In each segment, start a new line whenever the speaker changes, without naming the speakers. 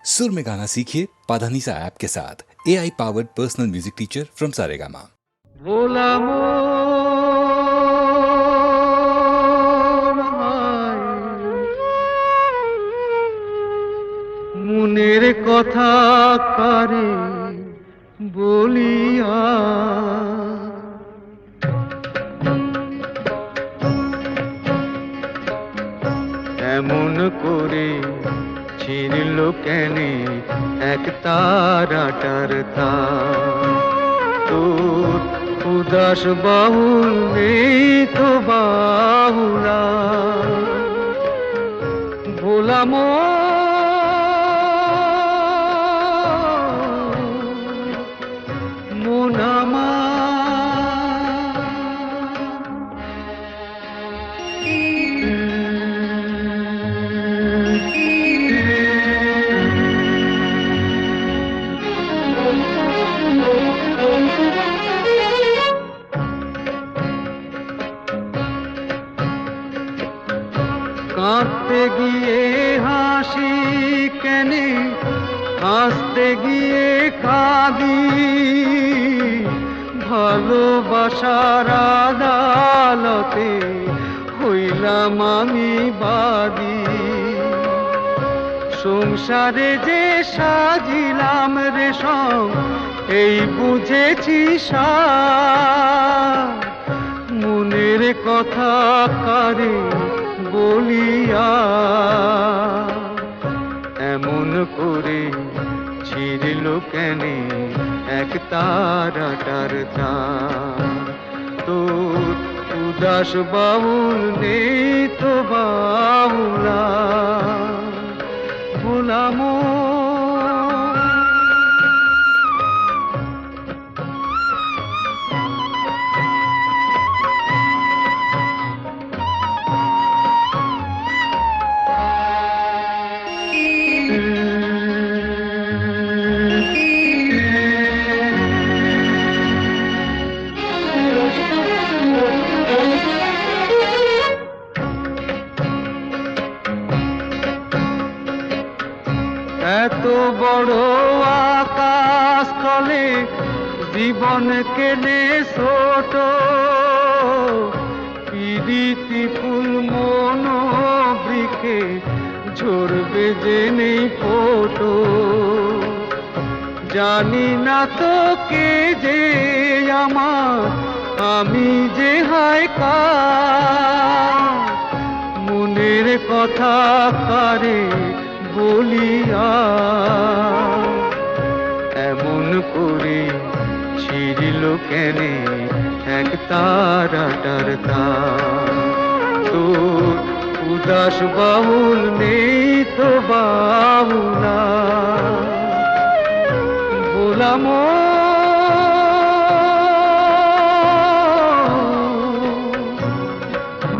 सुर में गाना सीखिए पाधानीसा ऐप के साथ। AI powered personal music teacher from Saregama.
মনের কথা কারে বলিয়া এমন করে ছিঁড়ল কেনে এক তারাটার তার তোর উদাস বাহুল নেই তো বাহুলা ভোলা মন আমার কাঁদতে গিয়ে হাসি কেনে হাসতে গিয়ে কাঁদি ভালোবাসার আদালতে হইলাম আমি বাদী সংসারে যে সাজিলাম রেশম এই বুঝেছি সার মনের কথা কারে বলিয়া এমন করে ছিঁড়ল কেনে এক তারাটার তার তোর উদাস বাউল নেই তো বাউলা ভোলাম এত বড় আকাশ তলে জীবন কেনে ছোট পিরিতি ফুল মন বৃক্ষে ঝরবে যে নেই ফোটো জানি না তো কে যে আমার আমি যে হায় কার মনের কথা কারে বলিয়া এমন করে ছিঁড়ল কেনে এক তারাটার তার তোর উদাস বাহুল নেই তো বাহুলা বলাম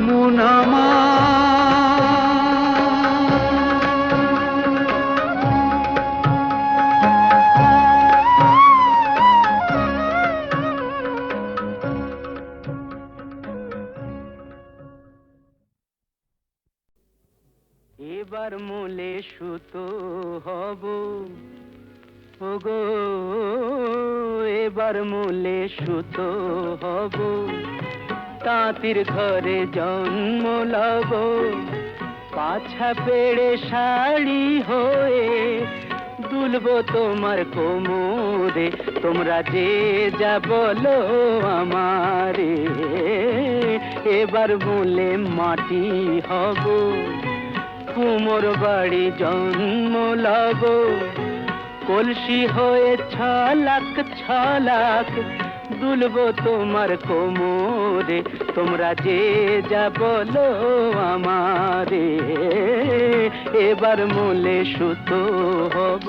মন আমার এবার মূলে সুতো হব ওগো এবার মূলে সুতো হব তাঁতির ঘরে জন্ম লব পাছা পেড়ে শাড়ি হয়ে দুলব তোমার কোমরে তোমরা যে যা বলো আমারে এবার মূলে মাটি হব কুমোর বাড়ি জন্ম লব কলসি হয়ে ছলাক দুলব তোমার কোমরে তোমরা যে যা বলো আমারে এবার মূলে সুতো হব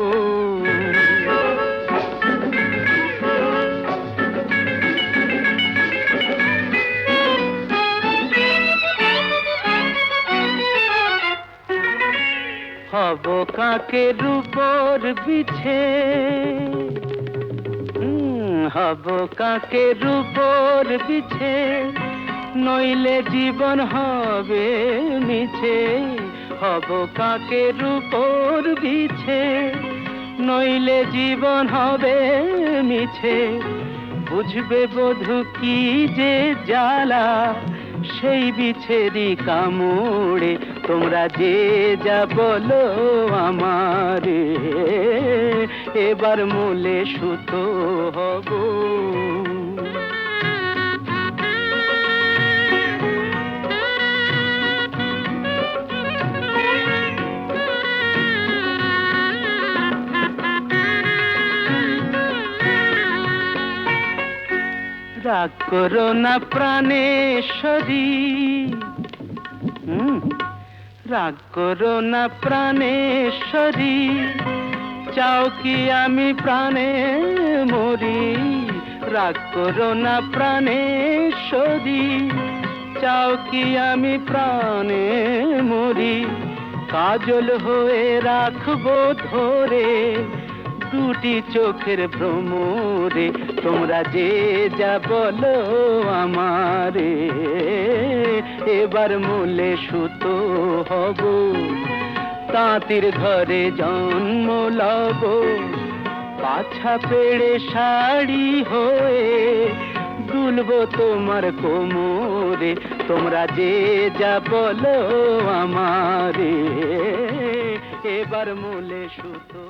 হব কাকের উপর বিছে হব কাকের উপর বিছে নইলে জীবন হবে মিছে হব কাকের উপর বিছে, নইলে জীবন হবে মিছে। বুঝবে বধূ কি যে জ্বালা, সেই বিছেরি কামড়ে। তোমরা যে যা বলো আমারে, এবার মূলে সুতো হব। রাগ করো না প্রাণেশ্বরী, রাগ করো না প্রাণেশ্বরী, চাও কি আমি প্রাণে মরি? রাগ করো না প্রাণেশ্বরী, চাও কি আমি প্রাণে মরি? কাজল হয়ে রাখবো ধরে দুটি চোখের ভ্রমরে। তোমরা যে যা বলো আমারে, এবার মূলে সুতো হব। তাঁতির ঘরে জন্ম লব, পাছা পেড়ে শাড়ি হয়ে দুলবো তোমার কোমরে। তোমরা যে যা বলো আমারে, এবার মূলে সুতো।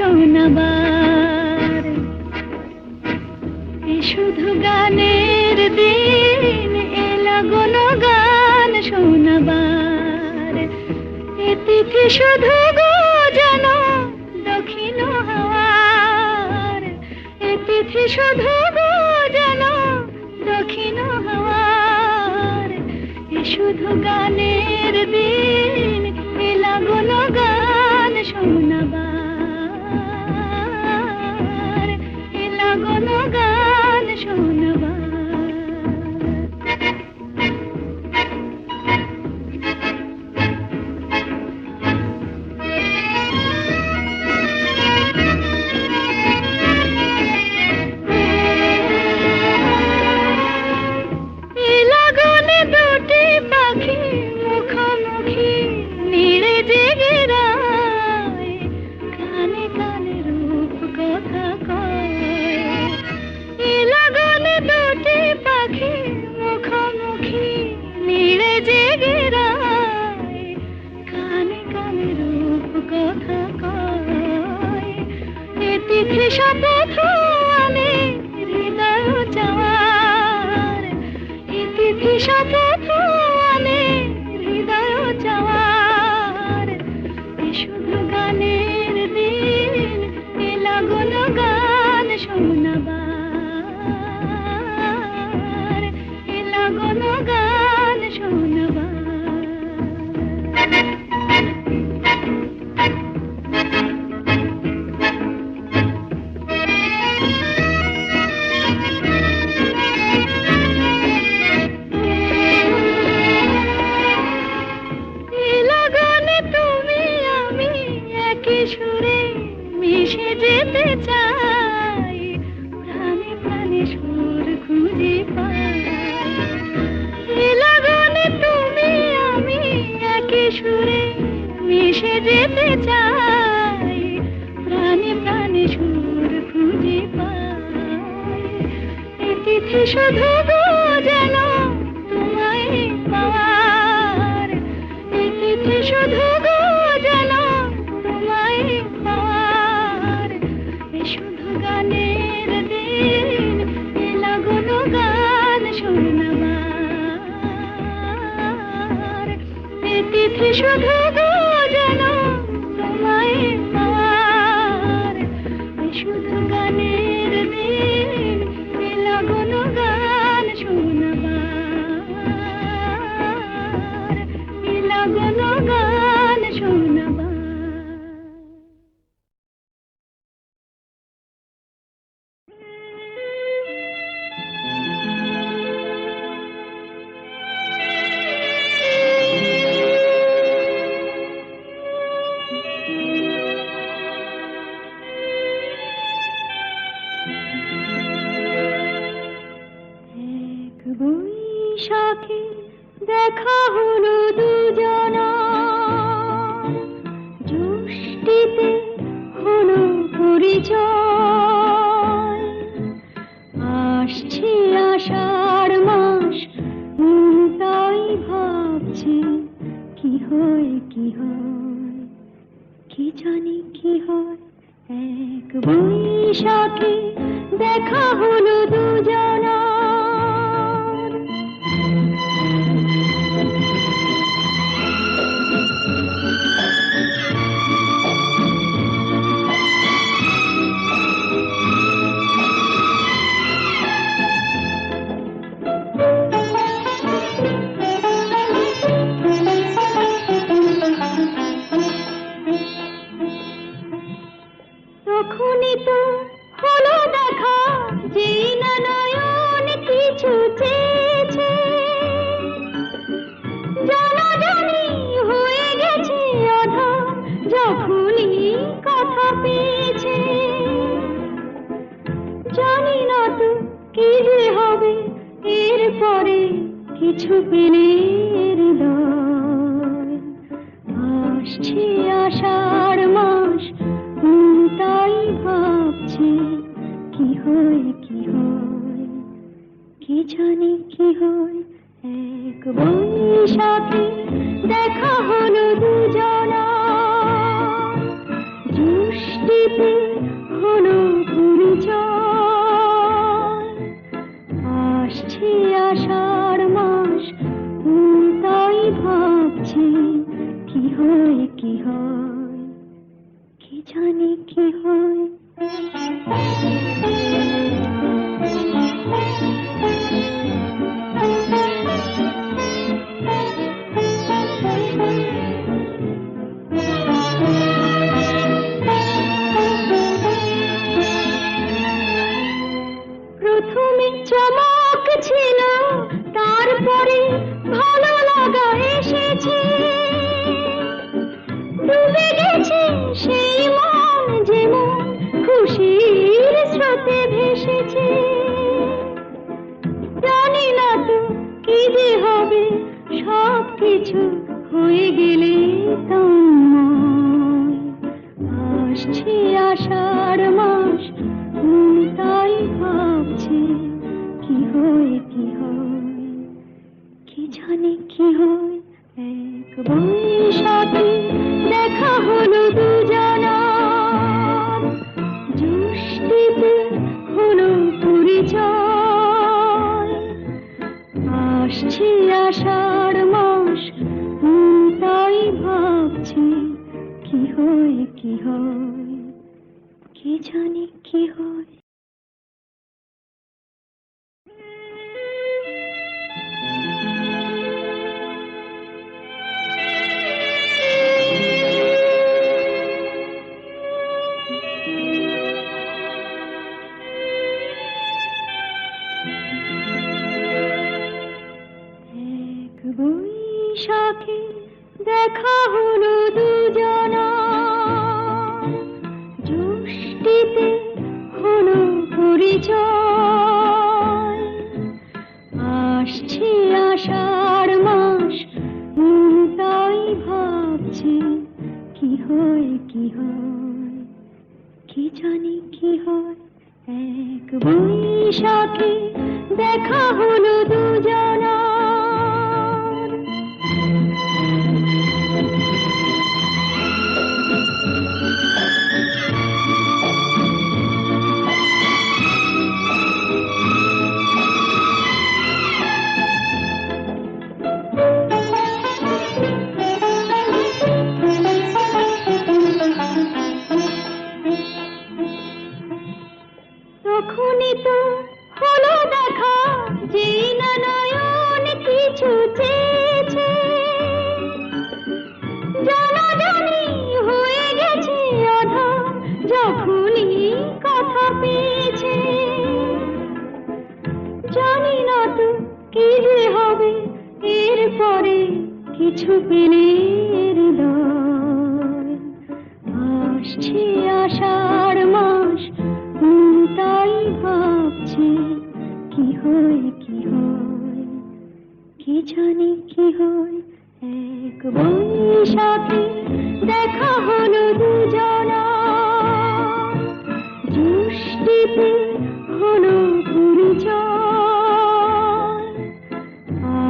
শোনাবার, এ শুধু গানের দিন, এ লাগল গান শোনাবার, এ তিথি শুধু গো যেন দক্ষিণ হাওয়ার, এ তিথি শুধু গো যেন দক্ষিণ হাওয়ার, এ শুধু গানের দিন, এ লাগল গান শোনাবার, এ লাগল গান শোনাবার। শপথ আমি হৃদয় চাওয়ার, এ তিথি শপথ আমি হৃদয় চাওয়ার, এ শুধু গানের দিন, এ লাগল গান শোনাবার, এ লাগল গান শোনাবার। সুরে মিশে যেতে চাই, প্রাণে প্রাণে সুর খুঁজে পাই, এ লগনে তুমি আমি একই সুরে মিশে যেতে চাই, প্রাণে প্রাণে সুর খুঁজে পাই, এ তিথি শুধু গো যেন তোমায় পাওয়ার, এ তিথি শুধু গো যেন পাওয়ার, এ শুধু গানের দিন, এ লাগল গান শোনাবার, এ তিথি শুধু গো যেন তোমায় পাওয়ার, এ শুধু গানের দিন, এ লাগল গান শোনাবার, এ লাগল গান শোনাবার। বৈশাখে দেখা হলো দুজনা, জ্যৈষ্ঠীতে হলো পরিচয়, আসছে আষাঢ় মাস, তাই ভাবছি কি হয় কি হয়, কি জানি কি হয়। এক বৈশাখে দেখা হলো দুজনা, তখনই তো হলো দেখা, যেই না নয়ন কিছু চেয়েছে, জানাজানি হয়ে গেছে আধা, যখনই কথা পেয়েছে, জানি না তো কি যে হবে এরপরে, কিছু পেলে হৃদয়, আসছে আষাঢ় মাস, তাই ভাবছি কি হয় কি হয়, কি জানি কি হয়। এক বৈশাখে দেখা হলো দুজনা, জ্যৈষ্ঠীতে হলো পরিচয়, আসছে আষাঢ় মাস, তাই ভাবছি কি হয় কি হয়, কি জানি কি হয়। প্রথমে চমক ছিল, তারপরে ভালো লাগা এসেছে, ডুবে গেছে সেই মন যেমন খুশির স্রোতে ভেসেছে। জানি না তো কি যে হবে, সব কিছু হয়ে গেলে তোমায়। আসছে আষাঢ় মাস, তাই ভাবছি কি হয় কি হয়, কি জানি কি হয়। এক বৈশাখে দেখা হলো দুজনার, জ্যৈষ্ঠীতে হলো পরিচয়, আসছে আষাঢ় মাস, তাই ভাবছি কি হয় কি হয়, কি জানি কি হয়। এক বৈশাখে দেখা হলো দুজনার, জ্যৈষ্ঠীতে হলো পরিচয়, আসছে আষাঢ় মাস, তাই ভাবছি কি হয় কি হয়, কি জানি কি হয়। এক বৈশাখে দেখা হলো দুজনার। তখনই তো হলো দেখা, যেই না নয়ন কিছু চেয়েছে, জানাজানি হয়ে গেছে আধার, যখনই কথা পেয়েছে। জানি না তো কি যে হবে, এরপরে কিছু পেলে হৃদয়। আসছে আষাঢ় মাস, তাই ভাবছি কি হয় কি হয়, কি জানি কি হয়। এক বৈশাখে দেখা হলো দুজনার, জ্যৈষ্ঠীতে হলো পরিচয়,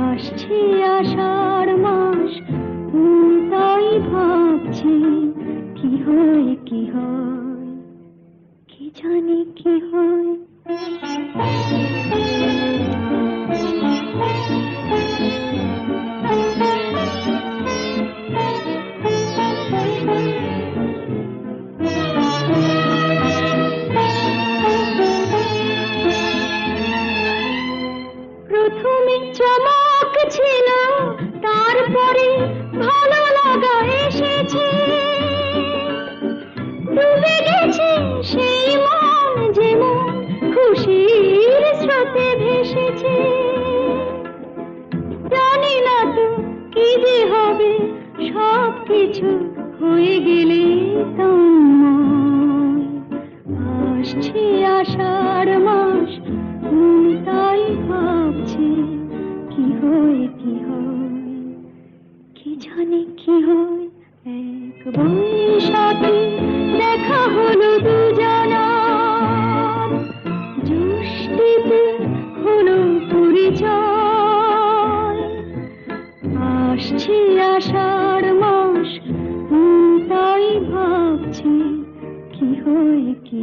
আসছে আষাঢ় মাস, তাই ভাবছি কি হয় কি হয়, কি জানি কি হয়। প্রথমে চমক ছিল, তারপরে ভালো লাগা এসেছে, ডুবে গেছে সেই মন যেমন খুশির স্রোতে ভেসেছে। জানি না তো কি যে হবে, সব কিছু হয়ে গেলে তোমায়। আসছে আষাঢ় মাস, তাই ভাবছি কি হয় কি হয়, কি জানি কি হয়। এক বৈশাখে দেখা হলো দুজনার, জ্যৈষ্ঠীতে হলো পরিচয়, আসছে আষাঢ় মাস, তাই ভাবছি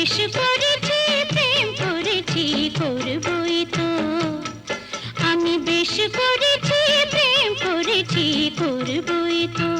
বেশ করেছি প্রেম করেছি করবই তো আমি বেশ করেছি প্রেম করেছি করবই তো